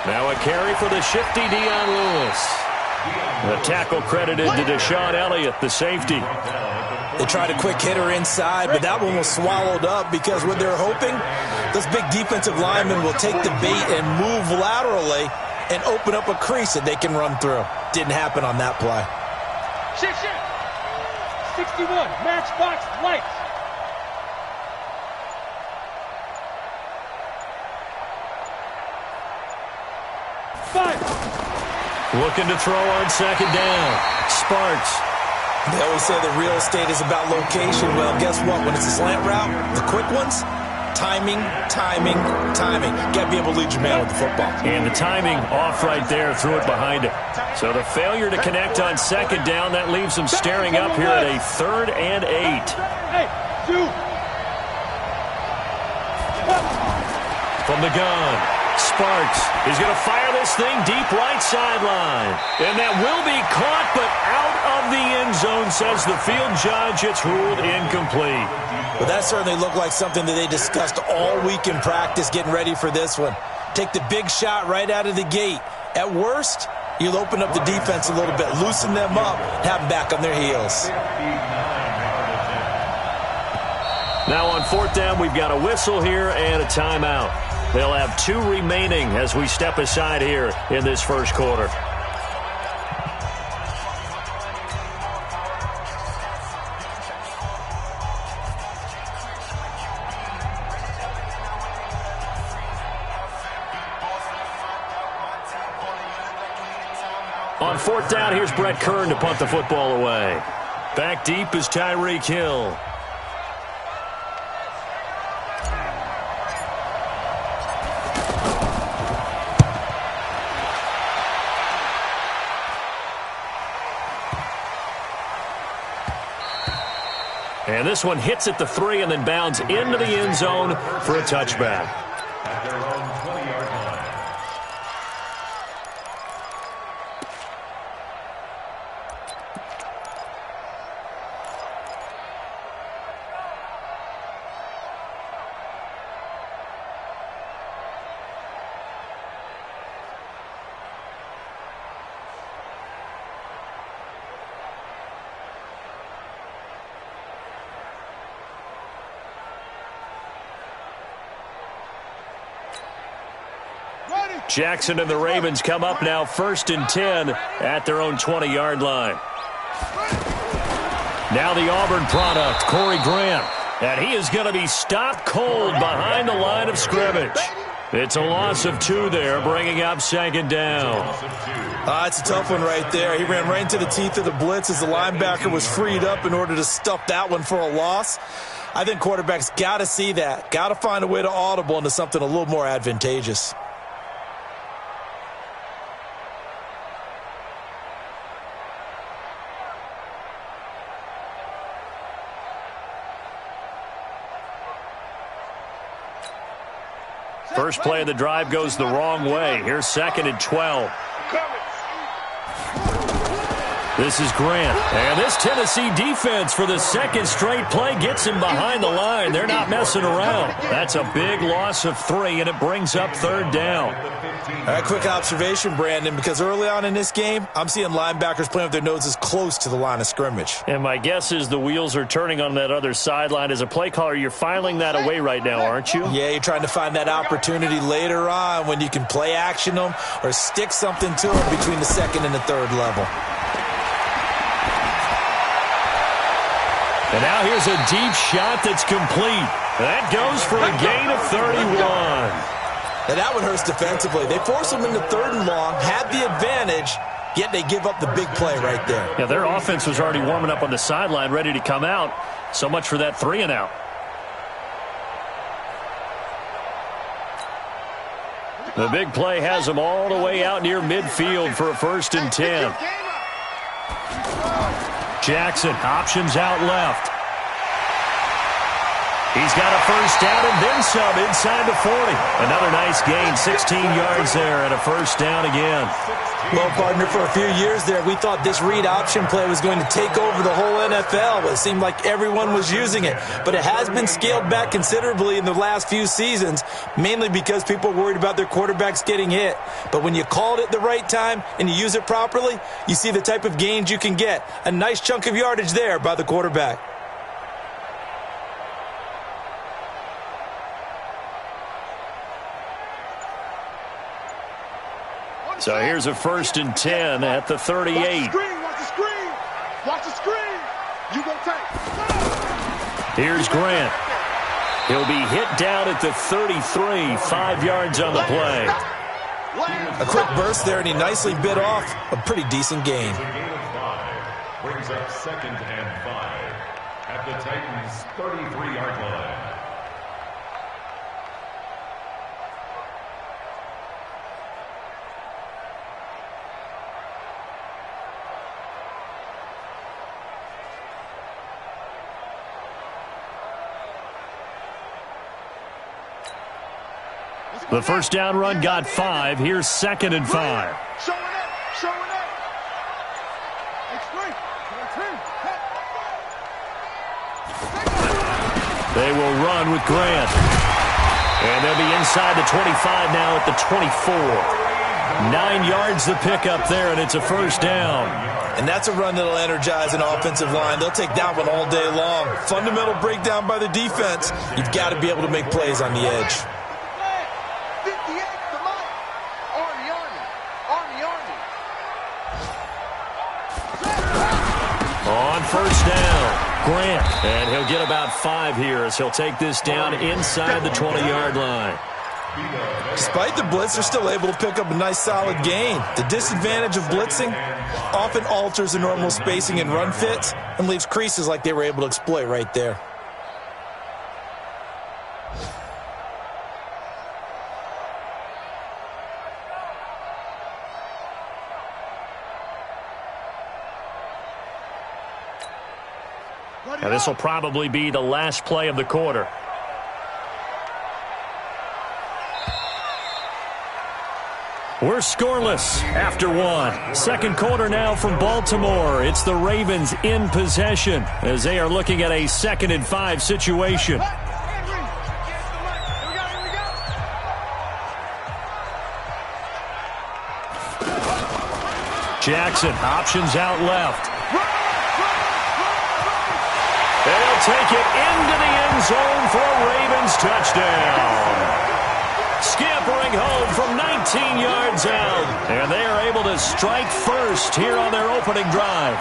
Now a carry for the shifty Dion Lewis. The tackle credited to Deshaun Elliott, the safety. They tried a quick hitter inside, but that one was swallowed up because what they're hoping, those big defensive linemen will take the bait and move laterally and open up a crease that they can run through. Didn't happen on that play. Shift. 61, matchbox lights. Looking to throw on second down. Sparks. They always say that real estate is about location. Well, guess what? When it's a slant route, the quick ones, timing. Got to be able to lead your man with the football. And the timing off right there, threw it behind him. So the failure to connect on second down, that leaves them staring up here at a 3rd and 8. Hey, 2. From the gun, Sparks is going to fire this thing deep right sideline. And that will be caught, but out of the end zone, says the field judge. It's ruled incomplete. Well, that certainly looked like something that they discussed all week in practice getting ready for this one. Take the big shot right out of the gate. At worst, you'll open up the defense a little bit, loosen them up, and have them back on their heels. Now on 4th down, we've got a whistle here and a timeout. They'll have 2 remaining as we step aside here in this first quarter. On 4th down, here's Brett Kern to punt the football away. Back deep is Tyreek Hill. And this one hits at the 3 and then bounds into the end zone for a touchback. Jackson and the Ravens come up now 1st and 10 at their own 20-yard line. Now the Auburn product, Corey Grant. And he is going to be stopped cold behind the line of scrimmage. It's a loss of 2 there, bringing up 2nd down. It's a tough one right there. He ran right into the teeth of the blitz as the linebacker was freed up in order to stuff that one for a loss. I think quarterbacks got to see that. Got to find a way to audible into something a little more advantageous. First play of the drive goes the wrong way. Here's 2nd and 12. This is Grant. And this Tennessee defense for the 2nd straight play gets him behind the line. They're not messing around. That's a big loss of 3, and it brings up 3rd down. All right, quick observation, Brandon, because early on in this game, I'm seeing linebackers playing with their noses close to the line of scrimmage. And my guess is the wheels are turning on that other sideline. As a play caller, you're filing that away right now, aren't you? Yeah, you're trying to find that opportunity later on when you can play action them or stick something to them between the 2nd and the 3rd level. And now here's a deep shot that's complete. That goes for a gain of 31. Now that one hurts defensively. They force them into 3rd and long, had the advantage, yet they give up the big play right there. Yeah, their offense was already warming up on the sideline, ready to come out. So much for that 3 and out. The big play has them all the way out near midfield for a 1st and 10. Jackson options out left. He's got a first down and then some inside the 40. Another nice gain, 16 yards there and a first down again. Well, partner, for a few years there, we thought this read option play was going to take over the whole NFL. It seemed like everyone was using it. But it has been scaled back considerably in the last few seasons, mainly because people are worried about their quarterbacks getting hit. But when you call it at the right time and you use it properly, you see the type of gains you can get. A nice chunk of yardage there by the quarterback. So here's a 1st and 10 at the 38. Watch the screen, watch the screen. Watch the screen. You gonna take. Here's Grant. He'll be hit down at the 33, 5 yards on the play. A quick burst there, and he nicely bit off a pretty decent gain. Brings up 2nd and 5 at the Titans' 33-yard line. The first down run got 5. Here's 2nd and 5. Showing up, showing up. They will run with Grant. And they'll be inside the 25 now at the 24. 9 yards the pickup there, and it's a first down. And that's a run that'll energize an offensive line. They'll take that one all day long. Fundamental breakdown by the defense. You've got to be able to make plays on the edge. On first down, Grant. And he'll get about 5 here as he'll take this down inside the 20-yard line. Despite the blitz, they're still able to pick up a nice solid gain. The disadvantage of blitzing often alters the normal spacing and run fits and leaves creases like they were able to exploit right there. And this will probably be the last play of the quarter. We're scoreless after 1. Second quarter now from Baltimore. It's the Ravens in possession as they are looking at a 2nd and 5 situation. Jackson options out left. They'll take it into the end zone for a Ravens touchdown. Scampering home from 19 yards out. And they are able to strike first here on their opening drive.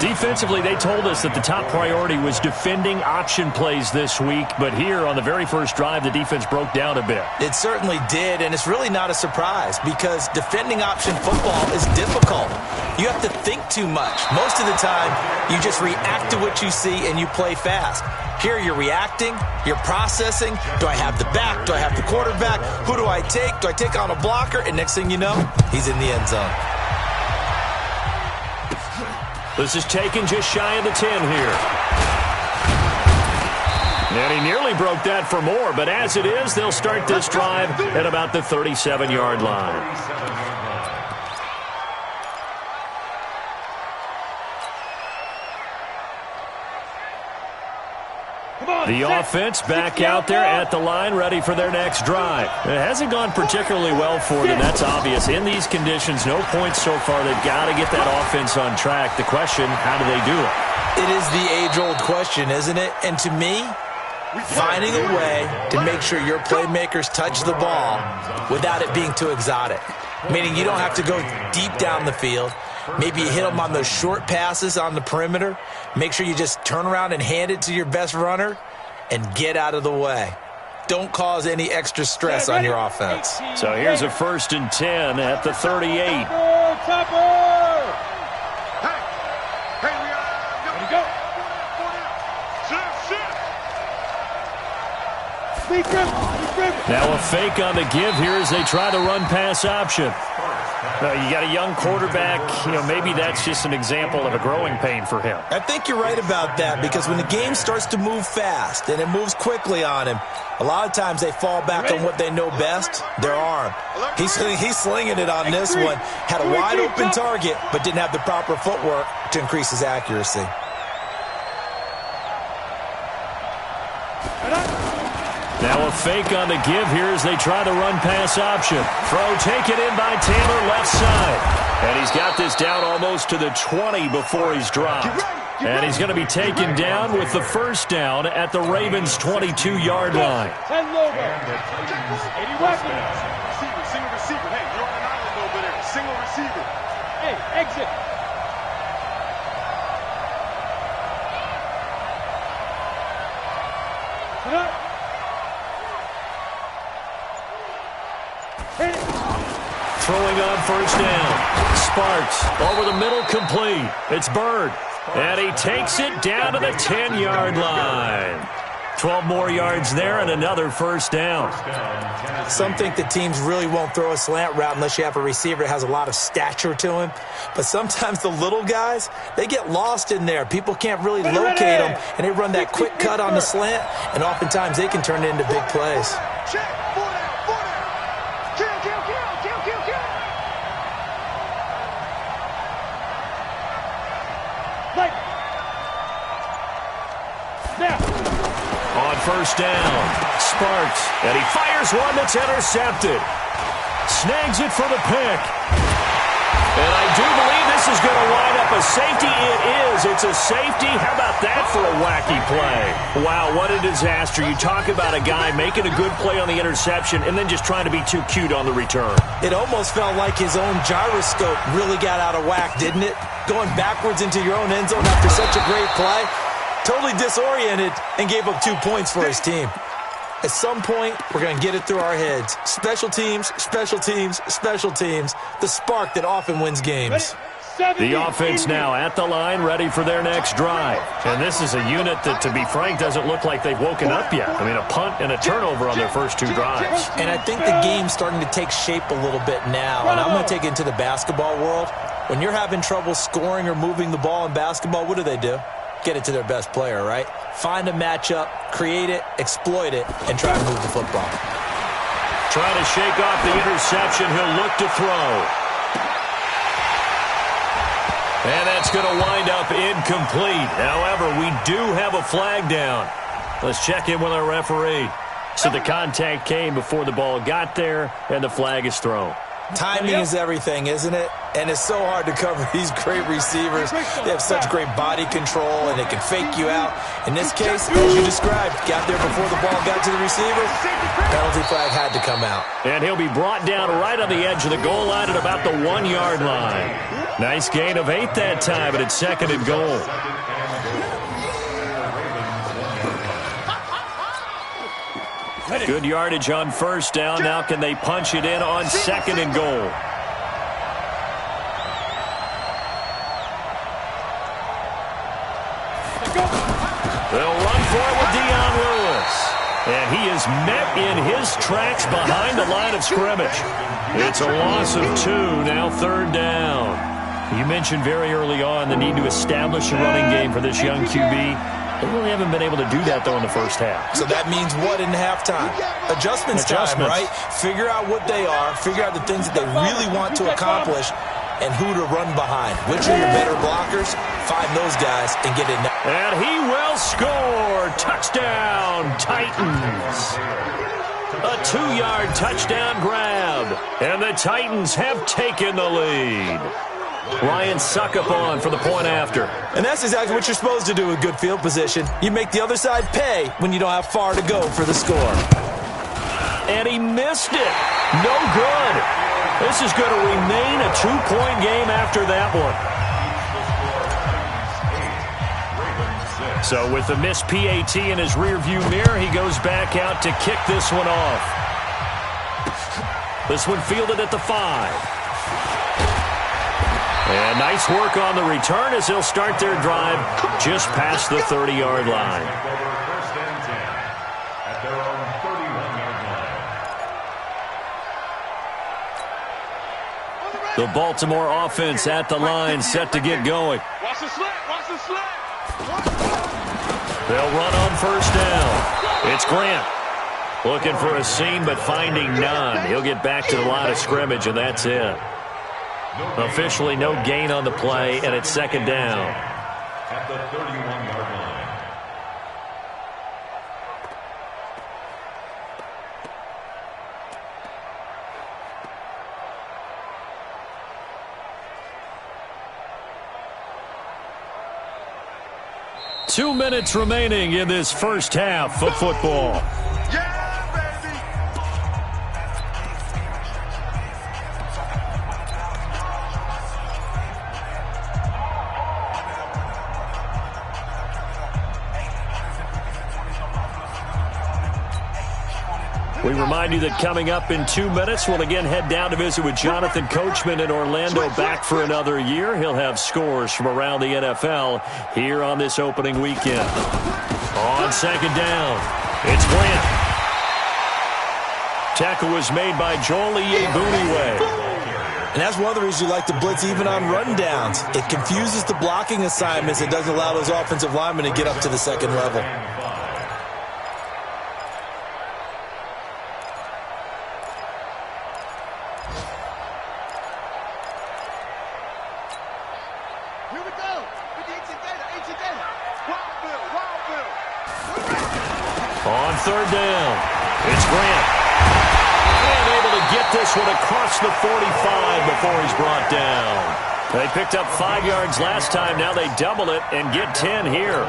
Defensively, they told us that the top priority was defending option plays this week. But here on the very first drive, the defense broke down a bit. It certainly did, and it's really not a surprise because defending option football is difficult. You have to think too much. Most of the time, you just react to what you see and you play fast. Here you're reacting, you're processing. Do I have the back? Do I have the quarterback? Who do I take? Do I take on a blocker? And next thing you know, he's in the end zone. This is taken just shy of the 10 here. And he nearly broke that for more, but as it is, they'll start this drive at about the 37-yard line. The offense back out there at the line, ready for their next drive. It hasn't gone particularly well for them, that's obvious. In these conditions, no points so far. They've got to get that offense on track. The question, how do they do it? It is the age-old question, isn't it? And to me, finding a way to make sure your playmakers touch the ball without it being too exotic. Meaning you don't have to go deep down the field. Maybe you hit them on those short passes on the perimeter. Make sure you just turn around and hand it to your best runner and get out of the way. Don't cause any extra stress on your offense. So here's a 1st and 10 at the 38. Now a fake on the give here as they try the run-pass option. You got a young quarterback, maybe that's just an example of a growing pain for him. I think you're right about that, because when the game starts to move fast and it moves quickly on him, a lot of times they fall back on what they know best, their arm. He's slinging it on this one. Had a wide-open target, but didn't have the proper footwork to increase his accuracy. Now a fake on the give here as they try the run-pass option. Throw taken in by Taylor, left side. And he's got this down almost to the 20 before he's dropped. And he's going to be taken down with the first down at the Ravens' 22-yard line. Single receiver. Hey, you're on an island over there. Single receiver. Hey, exit. Throwing on first down. Sparks over the middle, complete. It's Bird. And he takes it down to the 10-yard line. 12 more yards there and another first down. Some think the teams really won't throw a slant route unless you have a receiver that has a lot of stature to him. But sometimes the little guys, they get lost in there. People can't really locate them, and they run that quick cut on the slant, and oftentimes they can turn it into big plays. Check. 4 down. Kill. Like. Now. On first down, Sparks, and he fires one that's intercepted. Snags it for the pick. And I do believe this is going to wind up a safety. It is. It's a safety. How about that for a wacky play? Wow, what a disaster. You talk about a guy making a good play on the interception and then just trying to be too cute on the return. It almost felt like his own gyroscope really got out of whack, didn't it? Going backwards into your own end zone after such a great play. Totally disoriented and gave up 2 points for his team. At some point, we're going to get it through our heads. Special teams. The spark that often wins games. The offense now at the line, ready for their next drive. And this is a unit that, to be frank, doesn't look like they've woken up yet. I mean, a punt and a turnover on their first 2 drives. And I think the game's starting to take shape a little bit now. And I'm going to take it into the basketball world. When you're having trouble scoring or moving the ball in basketball, what do? Get it to their best player, right? Find a matchup, create it, exploit it, and try to move the football. Trying to shake off the interception. He'll look to throw. And that's going to wind up incomplete. However, we do have a flag down. Let's check in with our referee. So the contact came before the ball got there, and the flag is thrown. Timing is everything, isn't it? And it's so hard to cover these great receivers. They have such great body control, and they can fake you out. In this case, as you described, got there before the ball got to the receiver. Penalty flag had to come out. And he'll be brought down right on the edge of the goal line at about the 1-yard line. Nice gain of 8 that time, but it's 2nd and goal. Good yardage on first down. Now can they punch it in on 2nd and goal? They'll run for it with Dion Lewis. And he is met in his tracks behind the line of scrimmage. It's a loss of 2, now 3rd down. You mentioned very early on the need to establish a running game for this young QB. They really haven't been able to do that, though, in the first half. So that means what in halftime? Adjustments time, right? Figure out what they are, figure out the things that they really want to accomplish, and who to run behind. Which are your better blockers? Find those guys and get in there. And he will score. Touchdown, Titans. A 2-yard touchdown grab. And the Titans have taken the lead. Ryan Succop for the point after. And that's exactly what you're supposed to do with good field position. You make the other side pay when you don't have far to go for the score. And he missed it. No good. This is going to remain a 2-point game after that one. So with the missed PAT in his rearview mirror, he goes back out to kick this one off. This one fielded at the 5. And nice work on the return as he'll start their drive just past the 30-yard line. First and 10 at their own 31. The Baltimore offense at the line, set to get going. Watch the slant. Watch the slant. They'll run on first down. It's Grant. Looking for a seam, but finding none. He'll get back to the line of scrimmage, and that's it. Officially no gain on the play, and it's second down. At the 31-yard line. 2 minutes remaining in this first half of football. Yeah, baby. We remind you that coming up in 2 minutes, we'll again head down to visit with Jonathan Coachman in Orlando, back for another year. He'll have scores from around the NFL here on this opening weekend. On second down, it's Grant. Tackle was made by Joel Iyiegbuniwe. And that's one of the reasons you like to blitz even on rundowns. It confuses the blocking assignments. It doesn't allow those offensive linemen to get up to the second level. On third down, it's Grant. And able to get this one across the 45 before he's brought down. They picked up 5 yards last time. Now they double it and get 10 here.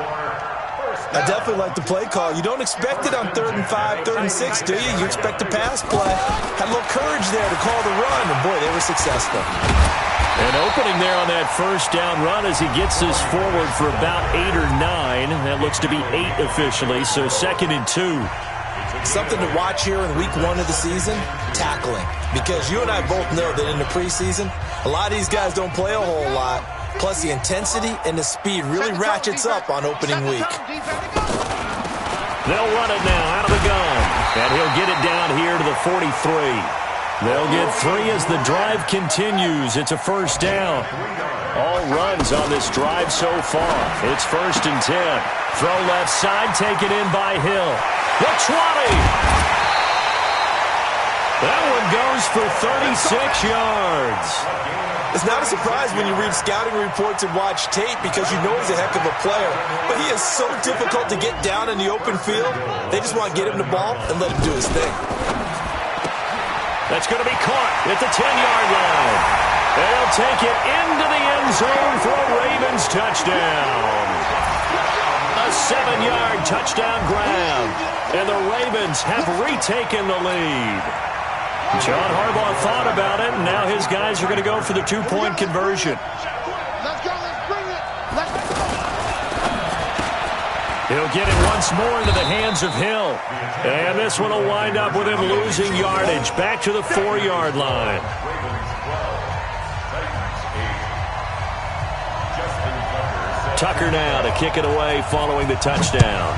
I definitely like the play call. You don't expect it on 3rd and 5, 3rd and 6, do you? You expect a pass play. Had a little courage there to call the run, and boy, they were successful. An opening there on that first down run as he gets this forward for about 8 or 9. That looks to be 8 officially, so 2nd and 2. Something to watch here in week 1 of the season, tackling. Because you and I both know that in the preseason, a lot of these guys don't play a whole lot. Plus, the intensity and the speed really ratchets up on opening week. They'll run it now out of the gun. And he'll get it down here to the 43. They'll get 3 as the drive continues. It's a first down. All runs on this drive so far. It's 1st and 10. Throw left side, taken in by Hill. The 20. That one goes for 36 yards. It's not a surprise when you read scouting reports and watch tape because you know he's a heck of a player. But he is so difficult to get down in the open field. They just want to get him the ball and let him do his thing. That's going to be caught at the 10-yard line. They'll take it into the end zone for a Ravens touchdown. A 7-yard touchdown grab. And the Ravens have retaken the lead. John Harbaugh thought about it, and now his guys are going to go for the 2-point conversion. Let's go, let's bring it. Let's go. He'll get it once more into the hands of Hill. And this one will wind up with him losing yardage back to the 4-yard line. Tucker now to kick it away following the touchdown.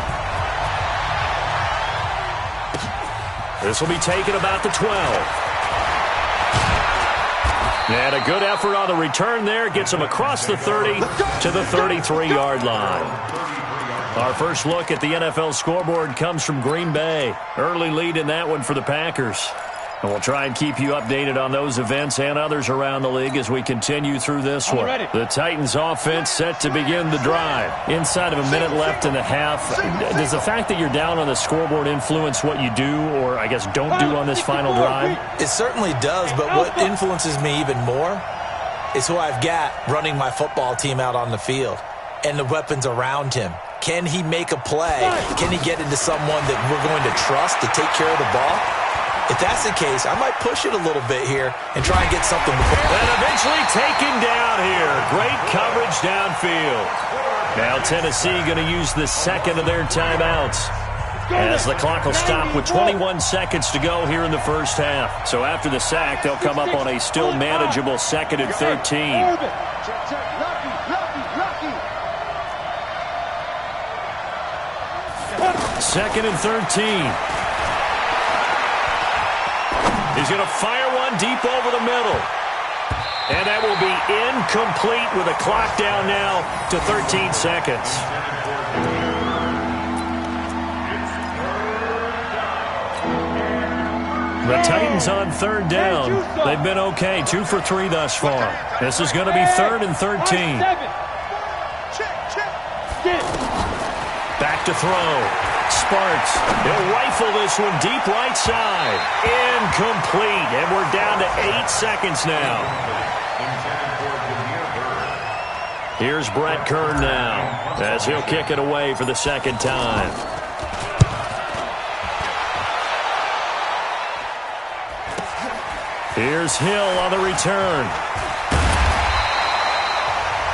This will be taken about the 12. And a good effort on the return there. Gets him across the 30 to the 33-yard line. Our first look at the NFL scoreboard comes from Green Bay. Early lead in that one for the Packers. And we'll try and keep you updated on those events and others around the league as we continue through this one. The Titans offense set to begin the drive. Inside of a minute left in the half. Does the fact that you're down on the scoreboard influence what you do, or I guess don't do on this final drive? It certainly does, but what influences me even more is who I've got running my football team out on the field and the weapons around him. Can he make a play? Can he get into someone that we're going to trust to take care of the ball? If that's the case, I might push it a little bit here and try and get something before. And eventually taken down here. Great coverage downfield. Now Tennessee going to use the second of their timeouts, as the clock will stop with 21 seconds to go here in the first half. So after the sack, they'll come up on a still manageable 2nd and 13. Second and 13. He's going to fire one deep over the middle. And that will be incomplete with a clock down now to 13 seconds. The Titans on third down. They've been okay, 2 for 3 thus far. This is going to be 3rd and 13. Back to throw. Sparks. He'll rifle this one deep right side. Incomplete. And we're down to 8 seconds now. Here's Brett Kern now as he'll kick it away for the second time. Here's Hill on the return.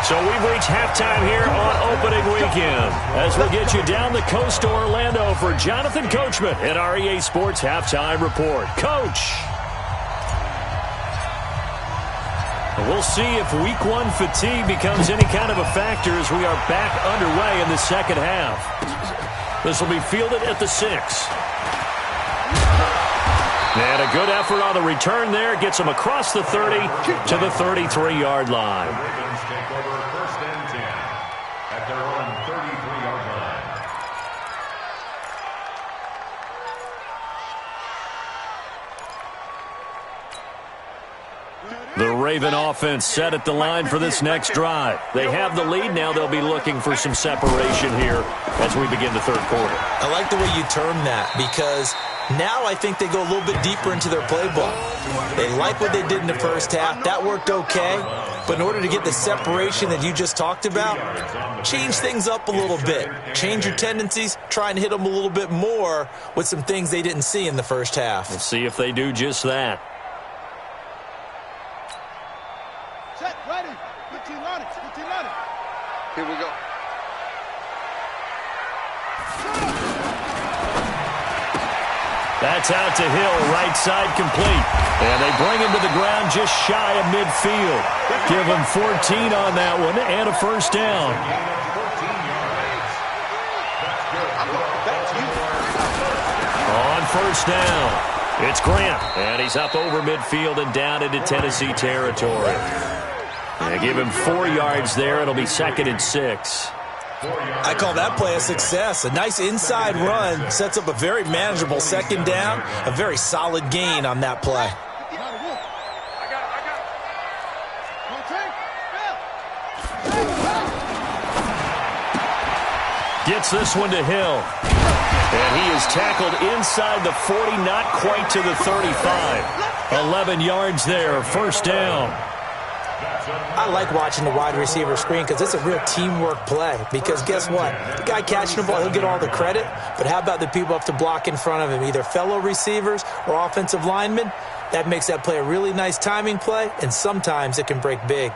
So we've reached halftime here on opening weekend as we get you down the coast to Orlando for Jonathan Coachman at our EA Sports Halftime Report. Coach. We'll see if Week 1 fatigue becomes any kind of a factor as we are back underway in the second half. This will be fielded at the 6. And a good effort on the return there. Gets him across the 30 to the 33-yard line. The Ravens take over 1st and 10 at their own 33-yard line. The Raven offense set at the line for this next drive. They have the lead. Now they'll be looking for some separation here as we begin the third quarter. I like the way you term that because now I think they go a little bit deeper into their playbook. They like what they did in the first half. That worked okay. But in order to get the separation that you just talked about, change things up a little bit. Change your tendencies. Try and hit them a little bit more with some things they didn't see in the first half. We'll see if they do just that. Set, ready. 15 on it. 15 on it. Here we go. That's out to Hill, right side complete. And they bring him to the ground just shy of midfield. Give him 14 on that one and a first down. On first down, it's Grant. And he's up over midfield and down into Tennessee territory. They give him 4 yards there. It'll be 2nd and 6. I call that play a success. A nice inside run sets up a very manageable second down. A very solid gain on that play. Gets this one to Hill. And he is tackled inside the 40, not quite to the 35. 11 yards there, first down. I like watching the wide receiver screen because it's a real teamwork play. Because guess what? The guy catching the ball, he'll get all the credit. But how about the people up to block in front of him, either fellow receivers or offensive linemen? That makes that play a really nice timing play, and sometimes it can break big.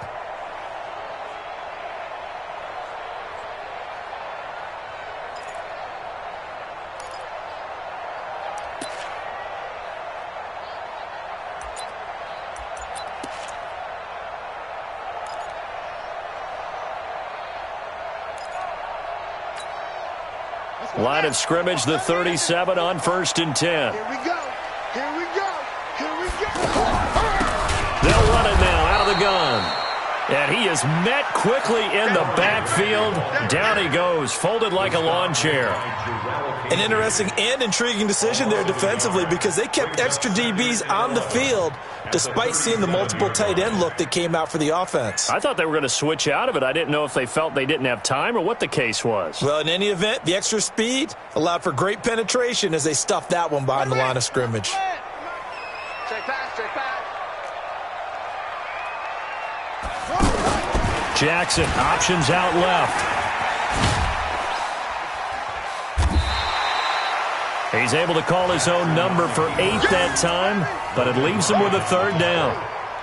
Line of scrimmage, the 37 on 1st and 10. Here we go. Here we go. Here we go. They'll run it now out of the gun. And he is met quickly in the backfield. Down he goes, folded like a lawn chair. An interesting and intriguing decision there defensively because they kept extra DBs on the field despite seeing the multiple tight end look that came out for the offense. I thought they were going to switch out of it. I didn't know if they felt they didn't have time or what the case was. Well, in any event, the extra speed allowed for great penetration as they stuffed that one behind the line of scrimmage. Check pass, check pass. Jackson, options out left. He's able to call his own number for 8 that time, but it leaves him with a 3rd down.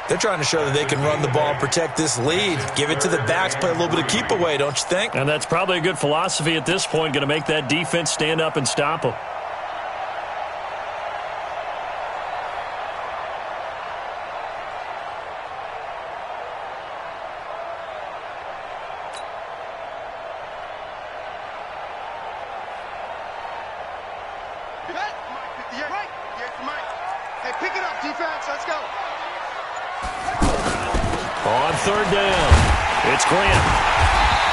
They're trying to show that they can run the ball and protect this lead. Give it to the backs, play a little bit of keep away, don't you think? And that's probably a good philosophy at this point, going to make that defense stand up and stop them. On third down, it's Grant.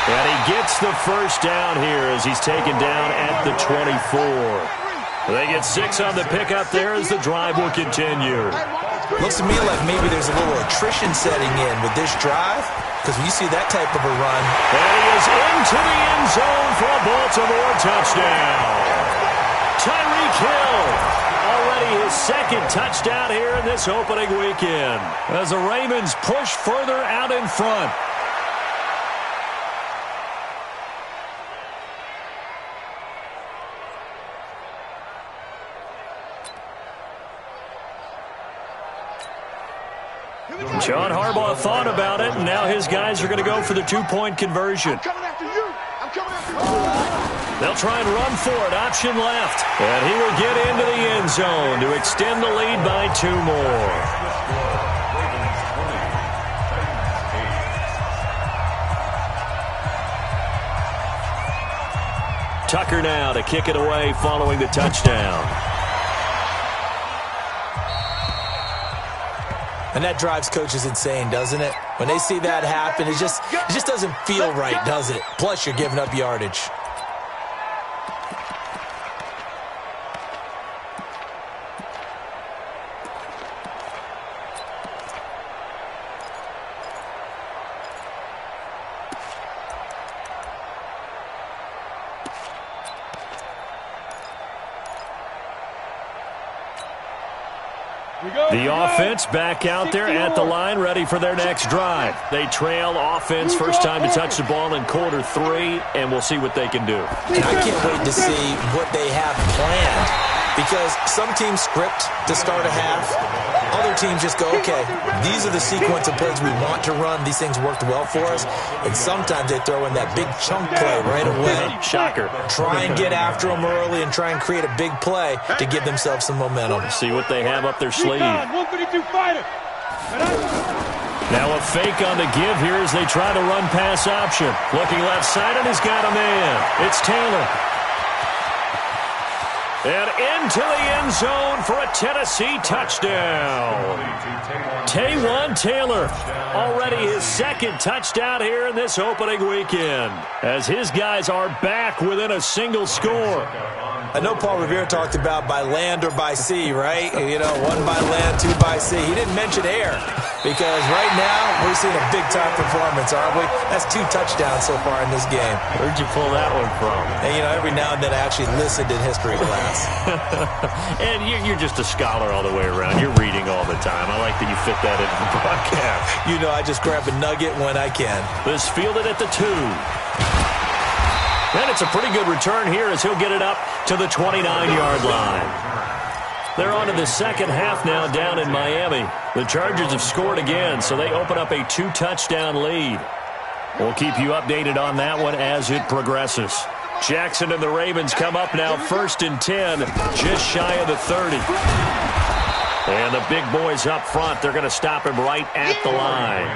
And he gets the first down here as he's taken down at the 24. They get 6 on the pickup there as the drive will continue. Looks to me like maybe there's a little attrition setting in with this drive, because when you see that type of a run. And he is into the end zone for a Baltimore touchdown. Tyreek Hill, already his second touchdown here in this opening weekend, as the Ravens push further out in front. John Harbaugh thought about it, and now his guys are going to go for the two-point conversion. I'm coming after you. I'm coming after you. They'll try and run for it. Option left. And he will get into the end zone to extend the lead by 2 more. Tucker now to kick it away following the touchdown. And that drives coaches insane, doesn't it? When they see that happen, it just doesn't feel right, does it? Plus, you're giving up yardage. The offense back out there at the line, ready for their next drive. They trail offense, first time to touch the ball in quarter 3, and we'll see what they can do. And I can't wait to see what they have planned, because some teams script to start a half. Other teams just go, okay, these are the sequence of plays we want to run. These things worked well for us. And sometimes they throw in that big chunk play right away. Shocker. Try and get after them early and try and create a big play to give themselves some momentum. See what they have up their sleeve. 152 fighter. Now a fake on the give here as they try to run pass option. Looking left side, and he's got a man. It's Taylor. And into the end zone for a Tennessee touchdown. Taywan Taylor, already his second touchdown here in this opening weekend, as his guys are back within a single score. I know Paul Revere talked about by land or by sea, right? You know, 1 by land, 2 by sea. He didn't mention air, because right now we're seeing a big-time performance, aren't we? That's 2 touchdowns so far in this game. Where'd you pull that one from? And, you know, every now and then I actually listened in history class. And you're just a scholar all the way around. You're reading all the time. I like that you fit that into the broadcast. You know, I just grab a nugget when I can. This fielded at the 2. And it's a pretty good return here as he'll get it up to the 29-yard line. They're on to the second half now down in Miami. The Chargers have scored again, so they open up a 2-touchdown lead. We'll keep you updated on that one as it progresses. Jackson and the Ravens come up now 1st and 10, just shy of the 30. And the big boys up front, they're going to stop him right at the line.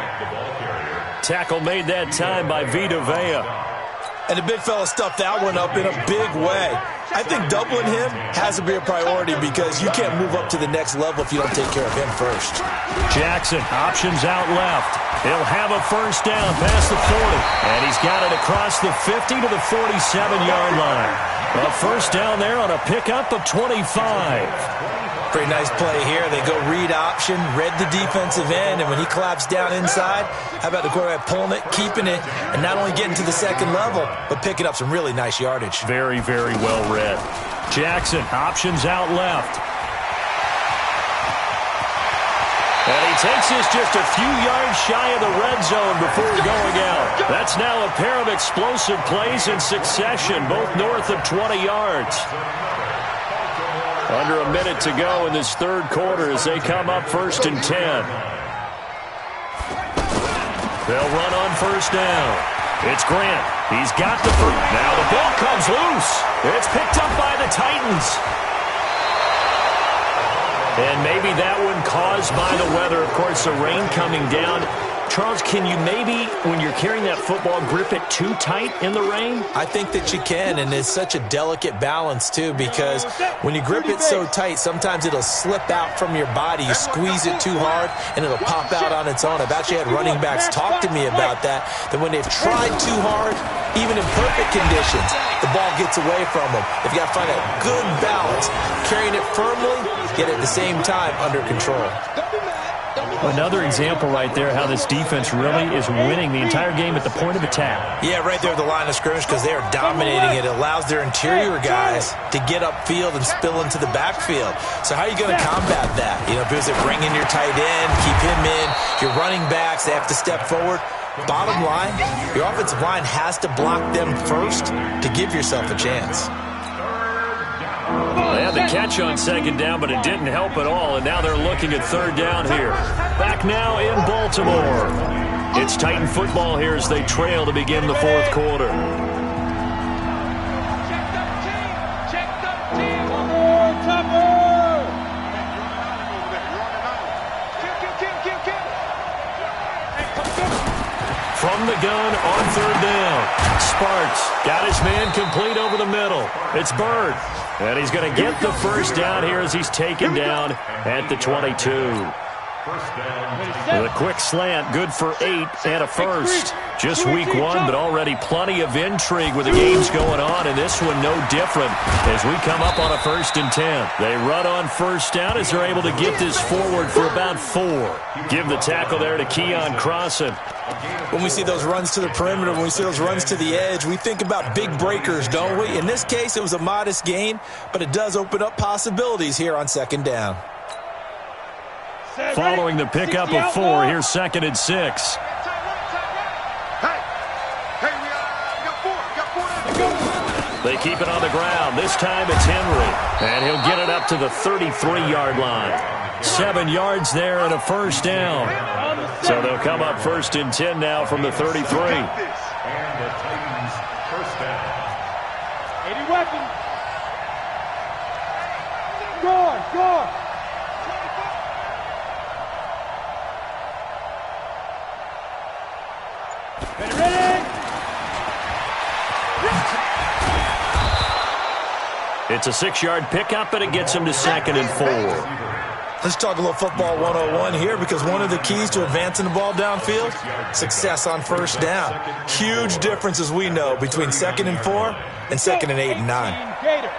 Tackle made that time by Vita Vea. And the big fella stuffed that one up in a big way. I think doubling him has to be a priority, because you can't move up to the next level if you don't take care of him first. Jackson, options out left. He'll have a first down past the 40. And he's got it across the 50 to the 47-yard line. A first down there on a pickup of 25. Pretty nice play here. They go read option, read the defensive end, and when he claps down inside, how about the quarterback pulling it, keeping it, and not only getting to the second level, but picking up some really nice yardage. Very, very well read. Jackson, options out left. And he takes this just a few yards shy of the red zone before going out. That's now a pair of explosive plays in succession, both north of 20 yards. Under a minute to go in this third quarter as they come up 1st and 10. They'll run on first down. It's Grant. He's got the first. Now the ball comes loose. It's picked up by the Titans. And maybe that one caused by the weather. Of course, the rain coming down Charles, can you maybe, when you're carrying that football, grip it too tight in the rain? I think that you can, and it's such a delicate balance, too, because when you grip it so tight, sometimes it'll slip out from your body. You squeeze it too hard, and it'll pop out on its own. I've actually had running backs talk to me about that when they've tried too hard, even in perfect conditions, the ball gets away from them. You've got to find a good balance, carrying it firmly, yet at the same time under control. Another example right there how this defense really is winning the entire game at the point of attack. Yeah, right there at the line of scrimmage because they are dominating it. It allows their interior guys to get upfield and spill into the backfield. So how are you going to combat that? You know, because they bring in your tight end, keep him in. Your running backs, they have to step forward. Bottom line, your offensive line has to block them first to give yourself a chance. They had the catch on second down, but it didn't help at all, and now they're looking at third down here. Back now in Baltimore. It's Titan football here as they trail to begin the fourth quarter. From the gun on third down. Sparks got his man complete over the middle. It's Bird. And he's going to get the first down here as he's taken down at the 22. With a quick slant, good for 8 and a first. Just week 1, but already plenty of intrigue with the games going on, and this one no different as we come up on a 1st and 10. They run on first down as they're able to get this forward for about 4. Give the tackle there to Keon Crossan. When we see those runs to the perimeter, when we see those runs to the edge, we think about big breakers, don't we? In this case, it was a modest gain, but it does open up possibilities here on second down. Following the pickup of 4, here's 2nd and 6. They keep it on the ground. This time it's Henry, and he'll get it up to the 33-yard line. 7 yards there and a first down. So they'll come up 1st and 10 now from the 33. And the Titans first down. 80 weapon. Go. Ready. It's a 6-yard pickup, and it gets him to 2nd and 4. Let's talk a little football 101 here because one of the keys to advancing the ball downfield, success on first down. Huge difference, as we know, between 2nd and 4 and 2nd and 8 and 9. Gator.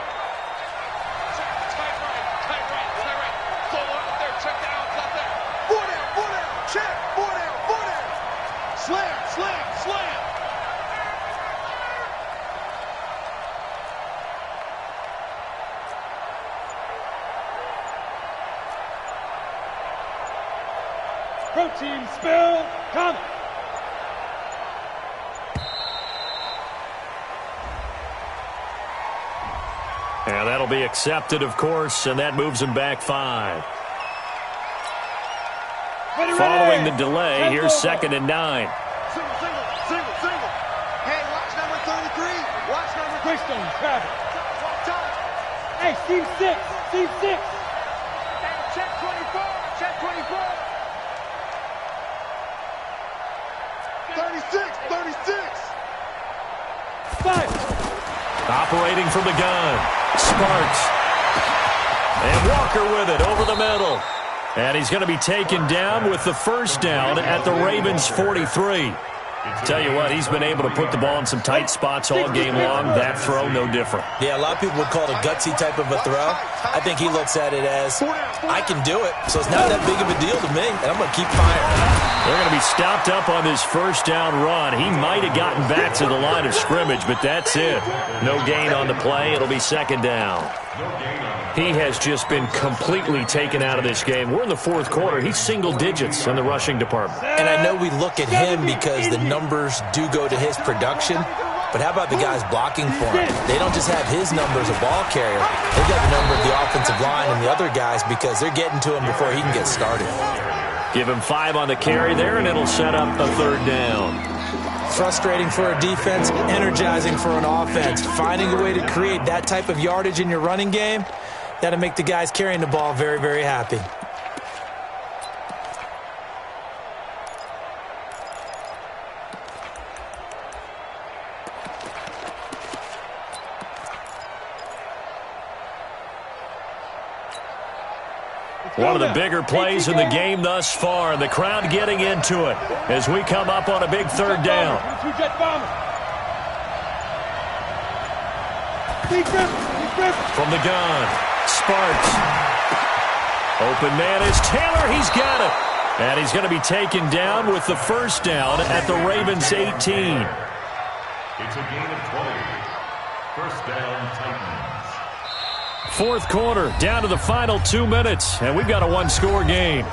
Protein spill, come. And that'll be accepted, of course, and that moves him back 5. Following the delay, here's 2nd and 9. Single. Hey, watch number 33. Watch number Greystone, Travis. Hey, Steve 6. Check 24. 36. 5. Operating from the gun. Sparks. And Walker with it over the middle. And he's going to be taken down with the first down at the Ravens' 43. Tell you what, he's been able to put the ball in some tight spots all game long. That throw, no different. Yeah, a lot of people would call it a gutsy type of a throw. I think he looks at it as, I can do it, so it's not that big of a deal to me, and I'm going to keep firing. They're going to be stopped up on this first down run. He might have gotten back to the line of scrimmage, but that's it. No gain on the play. It'll be 2nd down. He has just been completely taken out of this game. We're in the 4th quarter. He's single digits in the rushing department. And I know we look at him because the numbers do go to his production, but how about the guys blocking for him? They don't just have his number as a ball carrier. They've got the number of the offensive line and the other guys because they're getting to him before he can get started. Give him 5 on the carry there, and it'll set up a 3rd down. Frustrating for a defense, energizing for an offense. Finding a way to create that type of yardage in your running game, that'll make the guys carrying the ball very, very happy. One of the bigger plays in the game thus far. The crowd getting into it as we come up on a big third down. From the gun, Sparks. Open man is Taylor. He's got it. And he's going to be taken down with the first down at the Ravens 18. It's a gain of 20. First down, Titans. Fourth quarter, down to the final 2 minutes, and we've got a one-score game.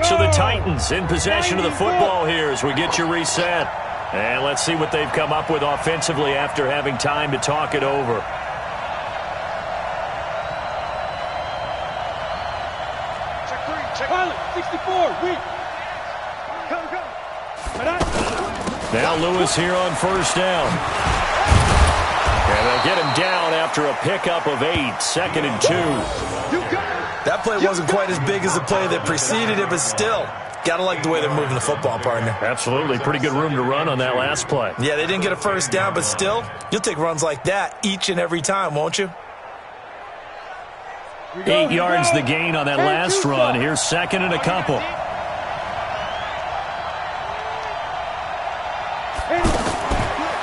So the Titans in possession of the football here as we get you reset. And let's see what they've come up with offensively after having time to talk it over. Check 3, check pilot, 64, weak. Come. Now Lewis here on first down. And they'll get him down after a pickup of 8, 2nd and 2. That play wasn't quite as big as the play that preceded it, but still, got to like the way they're moving the football, partner. Absolutely. Pretty good room to run on that last play. Yeah, they didn't get a first down, but still, you'll take runs like that each and every time, won't you? 8 yards the gain on that last run. Here's 2nd and a couple.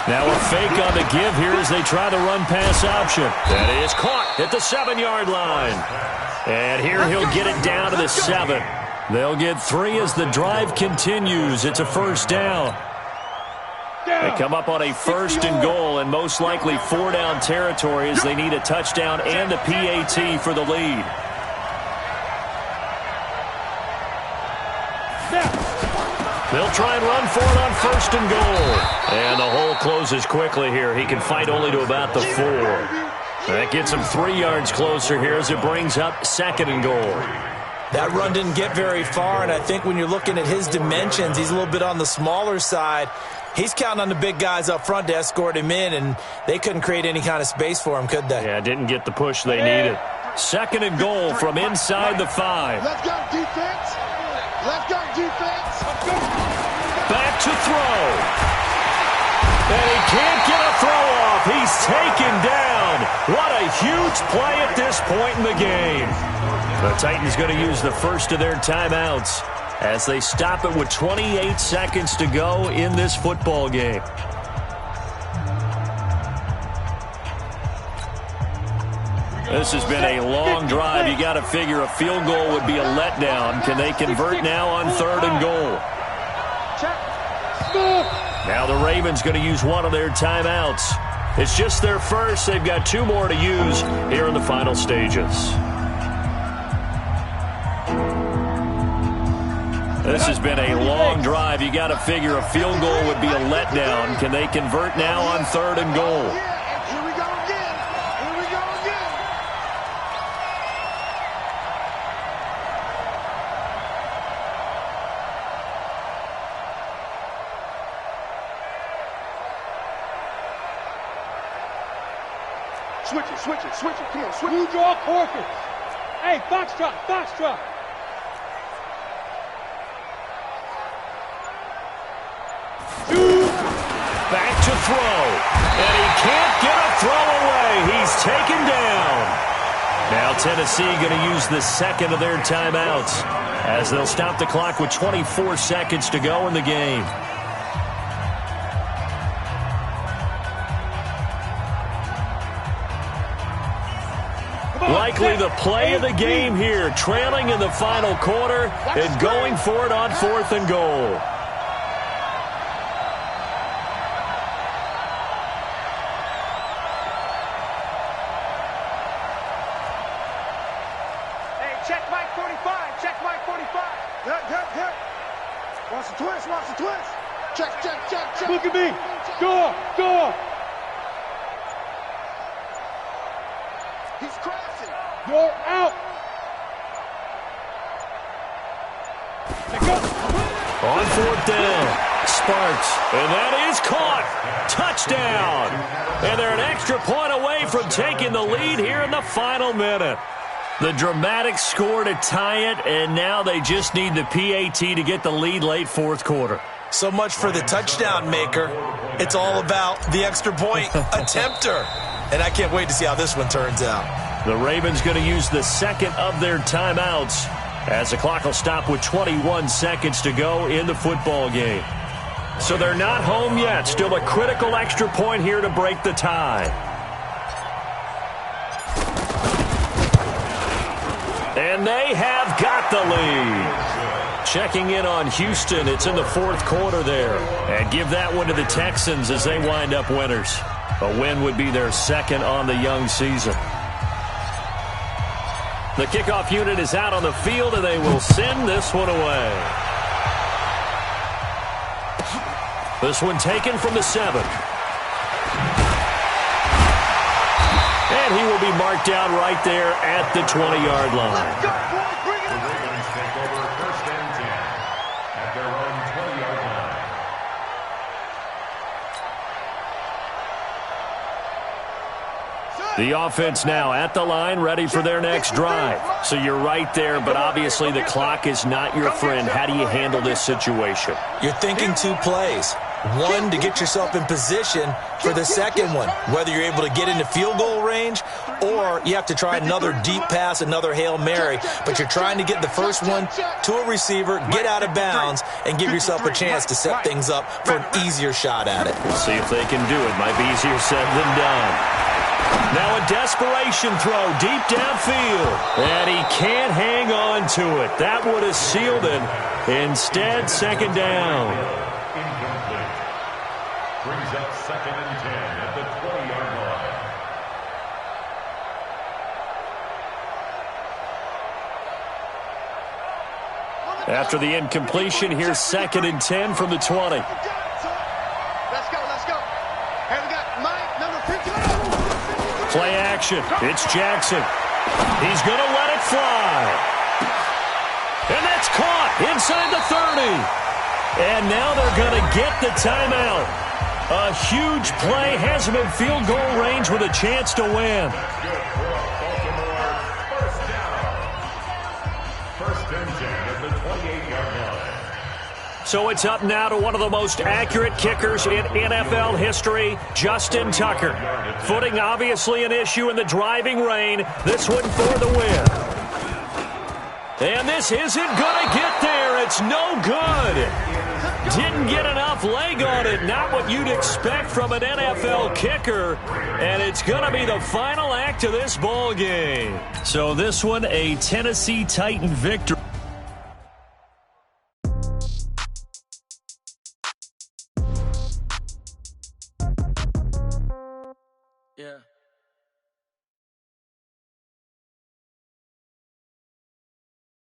Now a fake on the give here as they try the run-pass option. That is caught at the 7-yard line. And here he'll get it down to the 7. They'll get 3 as the drive continues. It's a first down. They come up on a 1st and goal and most likely 4-down territory as they need a touchdown and a PAT for the lead. They'll try and run for it on 1st and goal. And the hole closes quickly here. He can fight only to about the 4. That gets him 3 yards closer here as it brings up 2nd and goal. That run didn't get very far, and I think when you're looking at his dimensions, he's a little bit on the smaller side. He's counting on the big guys up front to escort him in, and they couldn't create any kind of space for him, could they? Yeah, didn't get the push they needed. 2nd and goal from inside the 5. Let's go, defense. Let's go, defense. Back to throw. And he can't get a throw off. He's taken down. What a huge play at this point in the game. The Titans going to use the first of their timeouts as they stop it with 28 seconds to go in this football game. This has been a long drive. You got to figure a field goal would be a letdown. Can they convert now on 3rd and goal? Now the Ravens going to use one of their timeouts. It's just their first. They've got 2 more to use here in the final stages. This has been a long drive. You got to figure a field goal would be a letdown. Can they convert now on 3rd and goal? Here we go again. Here we go again. Switch it. Come on, switch it. Blue draw Corkers. Hey, foxtrot. Back to throw. And he can't get a throw away. He's taken down. Now Tennessee going to use the 2nd of their timeouts as they'll stop the clock with 24 seconds to go in the game. Likely the play of the game here, trailing in the final quarter and going for it on 4th and goal. Hey, check Mike 45. Check Mike 45. Yep. Watch the twist. Check. Look at me. Score. He's crashing. You're out. On 4th down, Sparks. And that is caught. Touchdown. And they're an extra point away from taking the lead here in the final minute. The dramatic score to tie it, and now they just need the PAT to get the lead late fourth quarter. So much for the touchdown maker. It's all about the extra point attempter. And I can't wait to see how this one turns out. The Ravens going to use the second of their timeouts as the clock will stop with 21 seconds to go in the football game. So they're not home yet. Still a critical extra point here to break the tie. And they have got the lead. Checking in on Houston. It's in the fourth quarter there. And give that one to the Texans as they wind up winners. A win would be their second on the young season. The kickoff unit is out on the field, and they will send this one away. This one taken from the 7. And he will be marked down right there at the 20-yard line. The Ravens take over first and 10 at their own 20-yard line. The offense now at the line, ready for their next drive. So you're right there, but obviously the clock is not your friend. How do you handle this situation? You're thinking 2 plays. One, to get yourself in position for the second one, whether you're able to get into field goal range or you have to try another deep pass, another Hail Mary. But you're trying to get the first one to a receiver, get out of bounds, and give yourself a chance to set things up for an easier shot at it. See if they can do it. Might be easier said than done. Now a desperation throw deep downfield. And he can't hang on to it. That would have sealed it. Instead, second down. Incomplete. Brings up second and 10 at the 20-yard line. After the incompletion, here's second and 10 from the 20. Let's go, let's go. Hey, we got Mike, number 50. Play action. It's Jackson. He's going to let it fly. And that's caught inside the 30. And now they're going to get the timeout. A huge play has him in field goal range with a chance to win. Good for Baltimore. First down. First and 10 at the 28-yard line. So it's up now to one of the most accurate kickers in NFL history, Justin Tucker. Footing obviously an issue in the driving rain. This one for the win. And this isn't going to get there. It's no good. Didn't get enough leg on it. Not what you'd expect from an NFL kicker. And it's going to be the final act of this ball game. So this one, a Tennessee Titan victory. Yeah.